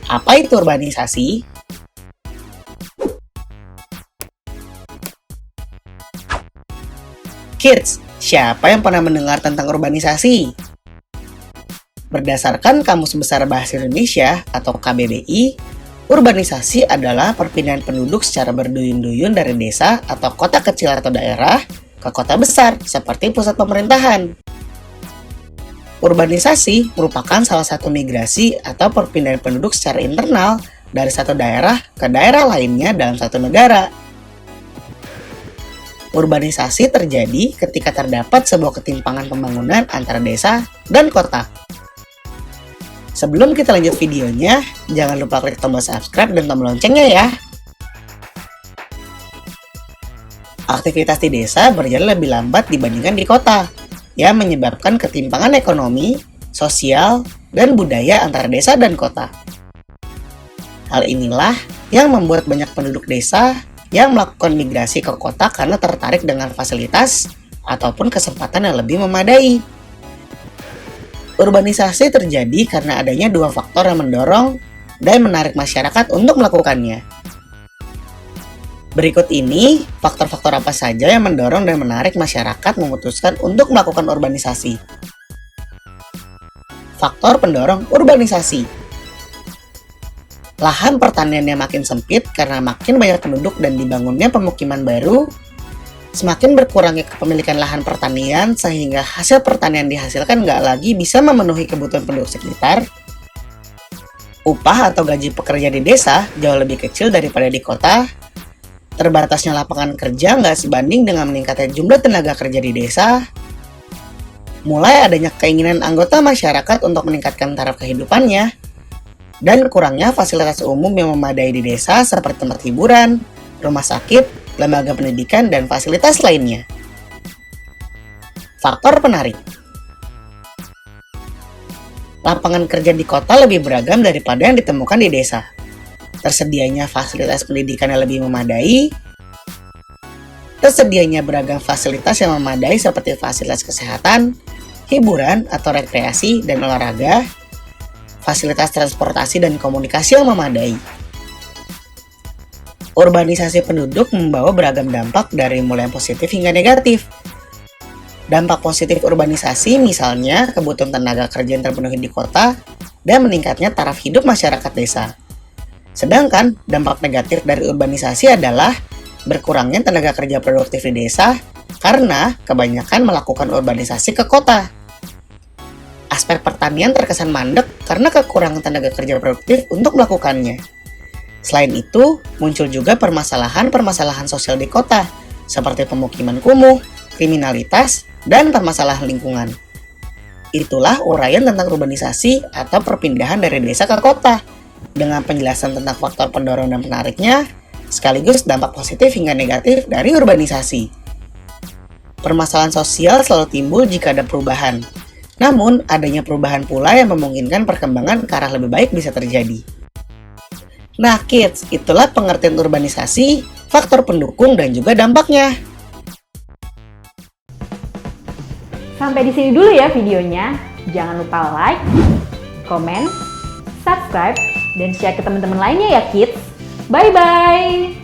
Apa itu urbanisasi? Kids, siapa yang pernah mendengar tentang urbanisasi? Berdasarkan Kamus Besar Bahasa Indonesia atau KBBI, urbanisasi adalah perpindahan penduduk secara berduyun-duyun dari desa atau kota kecil atau daerah ke kota besar seperti pusat pemerintahan. Urbanisasi merupakan salah satu migrasi atau perpindahan penduduk secara internal dari satu daerah ke daerah lainnya dalam satu negara. Urbanisasi terjadi ketika terdapat sebuah ketimpangan pembangunan antara desa dan kota. Sebelum kita lanjut videonya, jangan lupa klik tombol subscribe dan tombol loncengnya ya. Aktivitas di desa berjalan lebih lambat dibandingkan di kota, yang menyebabkan ketimpangan ekonomi, sosial, dan budaya antara desa dan kota. Hal inilah yang membuat banyak penduduk desa yang melakukan migrasi ke kota karena tertarik dengan fasilitas ataupun kesempatan yang lebih memadai. Urbanisasi terjadi karena adanya dua faktor yang mendorong dan menarik masyarakat untuk melakukannya. Berikut ini faktor-faktor apa saja yang mendorong dan menarik masyarakat memutuskan untuk melakukan urbanisasi. Faktor pendorong urbanisasi. Lahan pertanian yang makin sempit karena makin banyak penduduk dan dibangunnya pemukiman baru, semakin berkurangnya kepemilikan lahan pertanian sehingga hasil pertanian dihasilkan nggak lagi bisa memenuhi kebutuhan penduduk sekitar. Upah atau gaji pekerja di desa jauh lebih kecil daripada di kota. Terbatasnya lapangan kerja nggak sebanding dengan meningkatnya jumlah tenaga kerja di desa. Mulai adanya keinginan anggota masyarakat untuk meningkatkan taraf kehidupannya. Dan kurangnya fasilitas umum yang memadai di desa seperti tempat hiburan, rumah sakit, lembaga pendidikan, dan fasilitas lainnya. Faktor penarik. Lapangan kerja di kota lebih beragam daripada yang ditemukan di desa. Tersedianya fasilitas pendidikan yang lebih memadai, tersedianya beragam fasilitas yang memadai seperti fasilitas kesehatan, hiburan atau rekreasi dan olahraga, fasilitas transportasi dan komunikasi yang memadai. Urbanisasi penduduk membawa beragam dampak dari mulai yang positif hingga negatif. Dampak positif urbanisasi misalnya kebutuhan tenaga kerja yang terpenuhi di kota dan meningkatnya taraf hidup masyarakat desa. Sedangkan dampak negatif dari urbanisasi adalah berkurangnya tenaga kerja produktif di desa karena kebanyakan melakukan urbanisasi ke kota. Aspek pertanian terkesan mandek karena kekurangan tenaga kerja produktif untuk melakukannya. Selain itu, muncul juga permasalahan-permasalahan sosial di kota, seperti pemukiman kumuh, kriminalitas, dan permasalahan lingkungan. Itulah uraian tentang urbanisasi atau perpindahan dari desa ke kota, dengan penjelasan tentang faktor pendorong dan penariknya, sekaligus dampak positif hingga negatif dari urbanisasi. Permasalahan sosial selalu timbul jika ada perubahan. Namun, adanya perubahan pula yang memungkinkan perkembangan ke arah lebih baik bisa terjadi. Nah, kids, itulah pengertian urbanisasi, faktor pendukung, dan juga dampaknya. Sampai di sini dulu ya videonya. Jangan lupa like, komen, subscribe, dan share ke teman-teman lainnya ya kids. Bye-bye!